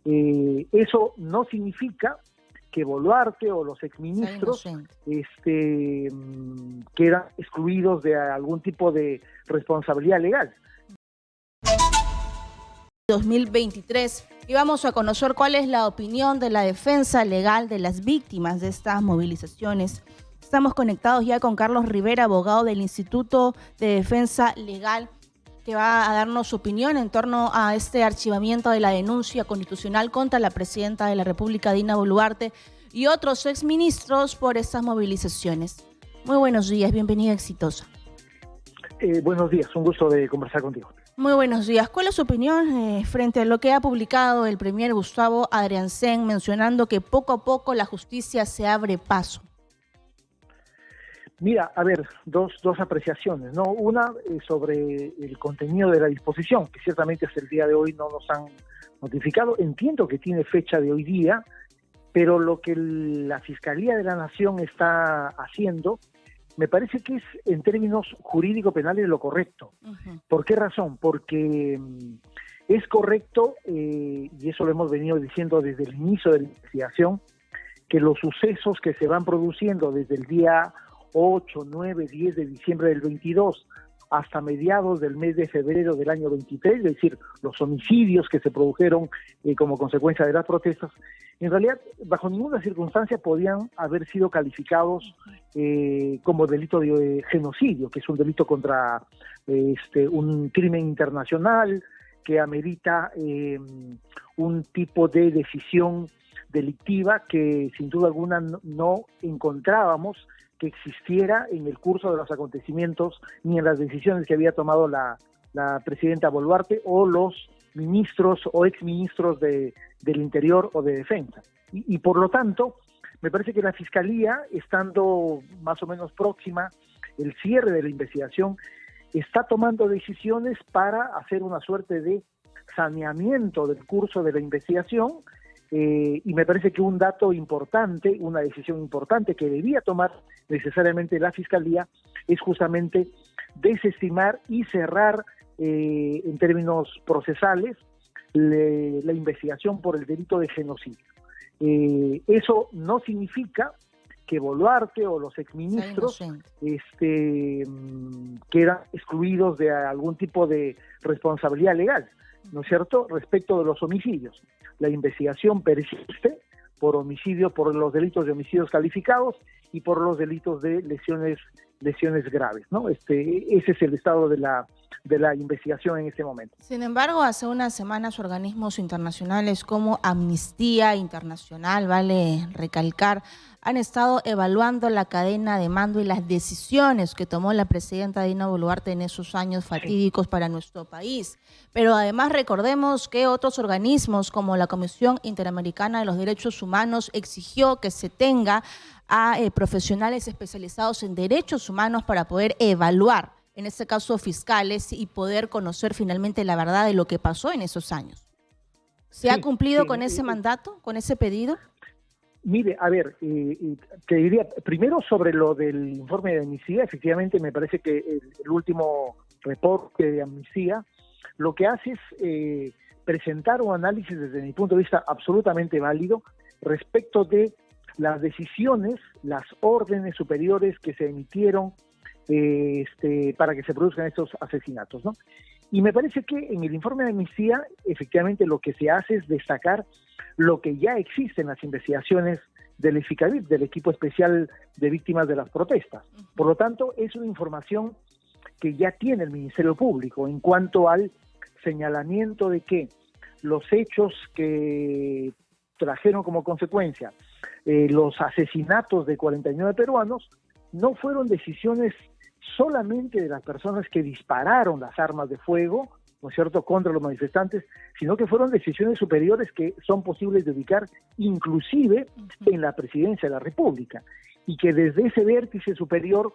Eso no significa que Boluarte o los exministros quedan excluidos de algún tipo de responsabilidad legal. 2023 y vamos a conocer cuál es la opinión de la defensa legal de las víctimas de estas movilizaciones. Estamos conectados ya con Carlos Rivera, abogado del Instituto de Defensa Legal, que va a darnos su opinión en torno a este archivamiento de la denuncia constitucional contra la presidenta de la República, Dina Boluarte, y otros exministros por estas movilizaciones. Muy buenos días, bienvenida Exitosa. Buenos días, un gusto de conversar contigo. Muy buenos días. ¿Cuál es su opinión frente a lo que ha publicado el premier Gustavo Adrianzen, mencionando que poco a poco la justicia se abre paso? Mira, a ver, dos apreciaciones, ¿no? Una sobre el contenido de la disposición, que ciertamente hasta el día de hoy no nos han notificado. Entiendo que tiene fecha de hoy día, pero lo que la Fiscalía de la Nación está haciendo me parece que es, en términos jurídico-penales, lo correcto. ¿Por qué razón? Porque es correcto, y eso lo hemos venido diciendo desde el inicio de la investigación, que los sucesos que se van produciendo desde el día 8, 9, 10 de diciembre del 22 hasta mediados del mes de febrero del año 23, es decir, los homicidios que se produjeron como consecuencia de las protestas, en realidad, bajo ninguna circunstancia podían haber sido calificados como delito de genocidio, que es un delito contra un crimen internacional que amerita un tipo de decisión delictiva que sin duda alguna no encontrábamos que existiera en el curso de los acontecimientos ni en las decisiones que había tomado la presidenta Boluarte o los ministros o exministros del Interior o de Defensa. Y por lo tanto, me parece que la Fiscalía, estando más o menos próxima el cierre de la investigación, está tomando decisiones para hacer una suerte de saneamiento del curso de la investigación. Y me parece que un dato importante, una decisión importante que debía tomar necesariamente la Fiscalía es justamente desestimar y cerrar en términos procesales la investigación por el delito de genocidio. Eso no significa que Boluarte o los exministros quedan excluidos de algún tipo de responsabilidad legal, ¿no es cierto?, respecto de los homicidios. La investigación persiste por homicidio, por los delitos de homicidios calificados y por los delitos de lesiones graves, ¿no? Ese es el estado de la investigación en este momento. Sin embargo, hace unas semanas organismos internacionales como Amnistía Internacional, vale recalcar, han estado evaluando la cadena de mando y las decisiones que tomó la presidenta Dina Boluarte en esos años fatídicos para nuestro país. Pero además recordemos que otros organismos como la Comisión Interamericana de los Derechos Humanos exigió que se tenga a profesionales especializados en derechos humanos para poder evaluar, en este caso fiscales, y poder conocer finalmente la verdad de lo que pasó en esos años. ¿Se ha cumplido con ese mandato, con ese pedido? Mire, a ver, te diría, primero sobre lo del informe de Amnistía, efectivamente me parece que el último reporte de Amnistía lo que hace es presentar un análisis desde mi punto de vista absolutamente válido respecto de las decisiones, las órdenes superiores que se emitieron para que se produzcan estos asesinatos, ¿no? Y me parece que en el informe de Amnistía, efectivamente lo que se hace es destacar lo que ya existe en las investigaciones del EFICAVIP, del Equipo Especial de Víctimas de las Protestas. Por lo tanto, es una información que ya tiene el Ministerio Público en cuanto al señalamiento de que los hechos que trajeron como consecuencia los asesinatos de 49 peruanos no fueron decisiones solamente de las personas que dispararon las armas de fuego, ¿no es cierto?, contra los manifestantes, sino que fueron decisiones superiores que son posibles de ubicar inclusive en la Presidencia de la República, y que desde ese vértice superior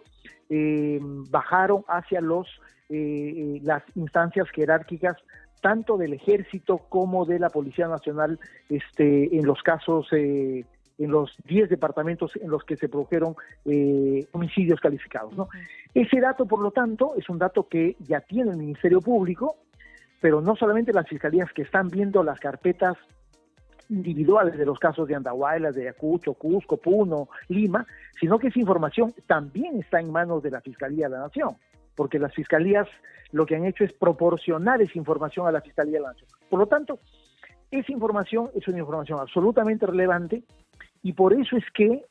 bajaron hacia las instancias jerárquicas tanto del Ejército como de la Policía Nacional en los casos en los 10 departamentos en los que se produjeron homicidios calificados, ¿no? Ese dato, por lo tanto, es un dato que ya tiene el Ministerio Público, pero no solamente las fiscalías que están viendo las carpetas individuales de los casos de Andahuaylas, de Ayacucho, Cusco, Puno, Lima, sino que esa información también está en manos de la Fiscalía de la Nación, porque las fiscalías lo que han hecho es proporcionar esa información a la Fiscalía de la Nación. Por lo tanto, esa información es una información absolutamente relevante y por eso es que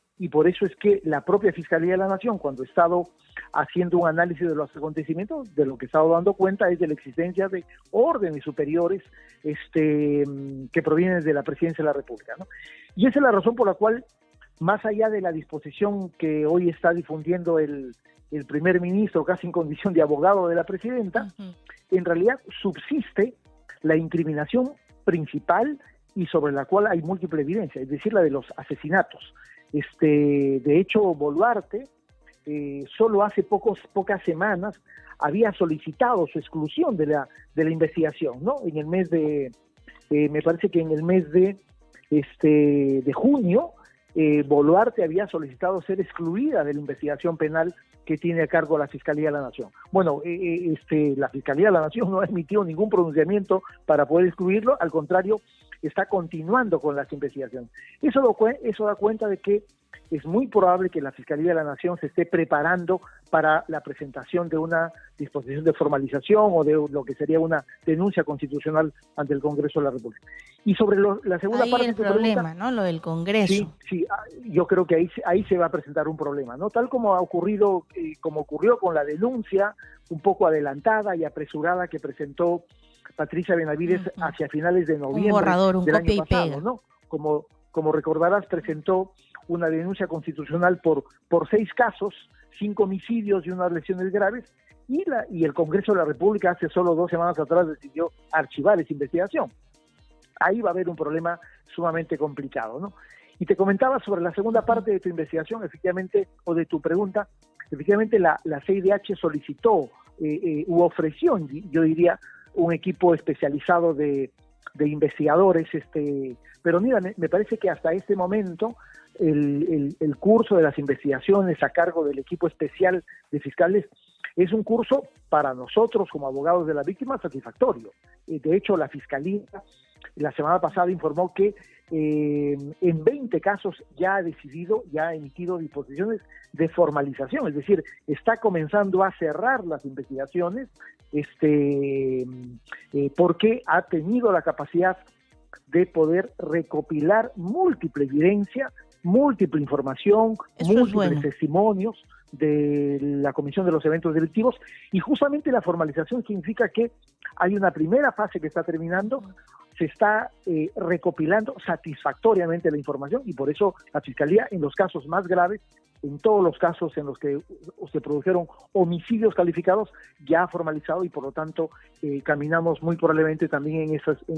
la propia Fiscalía de la Nación, cuando ha estado haciendo un análisis de los acontecimientos, de lo que ha estado dando cuenta es de la existencia de órdenes superiores que provienen de la Presidencia de la República, ¿no? Y esa es la razón por la cual, más allá de la disposición que hoy está difundiendo el primer ministro, casi en condición de abogado de la presidenta, en realidad subsiste la incriminación principal y sobre la cual hay múltiple evidencia, es decir, la de los asesinatos. De hecho, Boluarte solo hace pocas semanas había solicitado su exclusión de la investigación, ¿no? En el mes de, me parece que en el mes de junio, Boluarte había solicitado ser excluida de la investigación penal que tiene a cargo la Fiscalía de la Nación. Bueno, la Fiscalía de la Nación no ha emitido ningún pronunciamiento para poder excluirlo, al contrario, está continuando con las investigaciones. Eso da cuenta de que es muy probable que la Fiscalía de la Nación se esté preparando para la presentación de una disposición de formalización o de lo que sería una denuncia constitucional ante el Congreso de la República. Y sobre la segunda ahí parte el de tu problema, pregunta, ¿no? Lo del Congreso. Sí, yo creo que ahí se va a presentar un problema, ¿no? Tal como ocurrió con la denuncia un poco adelantada y apresurada que presentó Patricia Benavides hacia finales de noviembre del año pasado, ¿no? Como recordarás, presentó una denuncia constitucional por 6 casos, 5 homicidios y unas lesiones graves, y el Congreso de la República hace solo 2 semanas atrás decidió archivar esa investigación. Ahí va a haber un problema sumamente complicado, ¿no? Y te comentaba sobre la segunda parte de tu investigación, efectivamente, o de tu pregunta, efectivamente la CIDH solicitó u ofreció, yo diría, un equipo especializado de investigadores, pero mira, me parece que hasta este momento el curso de las investigaciones a cargo del equipo especial de fiscales es un curso para nosotros como abogados de la víctima satisfactorio. De hecho, la Fiscalía la semana pasada informó que en 20 casos ya ha emitido disposiciones de formalización, es decir, está comenzando a cerrar las investigaciones porque ha tenido la capacidad de poder recopilar múltiple evidencia, múltiple información, múltiples testimonios de la comisión de los eventos delictivos, y justamente la formalización significa que hay una primera fase que está terminando, se está recopilando satisfactoriamente la información, y por eso la Fiscalía, en los casos más graves, en todos los casos en los que se produjeron homicidios calificados, ya ha formalizado, y por lo tanto caminamos muy probablemente también en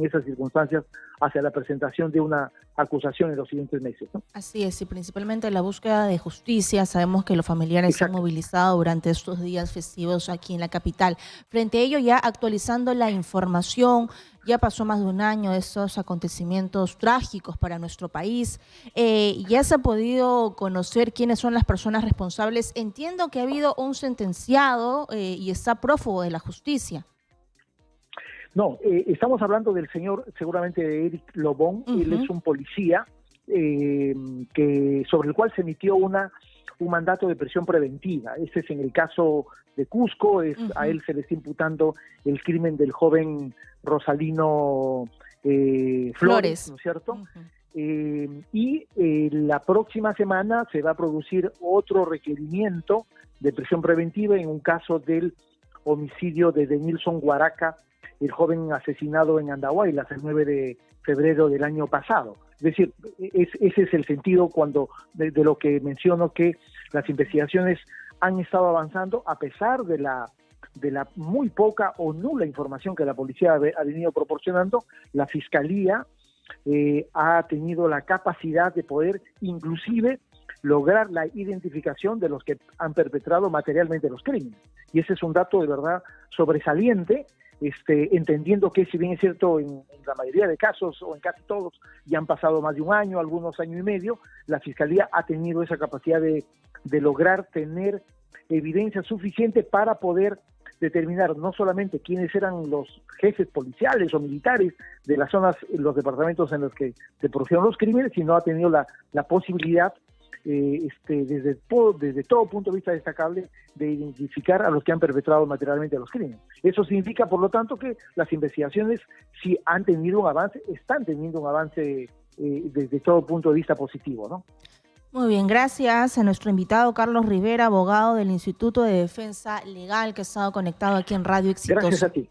esas circunstancias hacia la presentación de una acusación en los siguientes meses, ¿no? Así es, y principalmente la búsqueda de justicia. Sabemos que los familiares se han movilizado durante estos días festivos aquí en la capital. Frente a ello, ya actualizando la información, ya pasó más de un año de estos acontecimientos trágicos para nuestro país. Ya se ha podido conocer quiénes son las personas responsables. Entiendo que ha habido un sentenciado y está prófugo de la justicia. No, estamos hablando del señor, seguramente de Eric Lobón. Él es un policía sobre el cual se emitió un mandato de prisión preventiva. Ese es en el caso de Cusco, a él se le está imputando el crimen del joven Rosalino Flores, ¿no es cierto? La próxima semana se va a producir otro requerimiento de prisión preventiva en un caso del homicidio de Denilson Guaraca, el joven asesinado en Andahuaylas el 9 de febrero del año pasado. Es decir, ese es el sentido de lo que menciono, que las investigaciones han estado avanzando a pesar de la muy poca o nula información que la policía ha venido proporcionando. La Fiscalía ha tenido la capacidad de poder inclusive lograr la identificación de los que han perpetrado materialmente los crímenes. Y ese es un dato de verdad sobresaliente, entendiendo que, si bien es cierto, en la mayoría de casos, o en casi todos, ya han pasado más de un año, algunos año y medio, la Fiscalía ha tenido esa capacidad de lograr tener evidencia suficiente para poder determinar no solamente quiénes eran los jefes policiales o militares de las zonas, los departamentos en los que se produjeron los crímenes, sino ha tenido la posibilidad, desde todo punto de vista destacable, de identificar a los que han perpetrado materialmente los crímenes. Eso significa, por lo tanto, que las investigaciones, si han tenido un avance, están teniendo un avance desde todo punto de vista positivo, ¿no? Muy bien, gracias a nuestro invitado Carlos Rivera, abogado del Instituto de Defensa Legal, que ha estado conectado aquí en Radio Exitosa. Gracias a ti.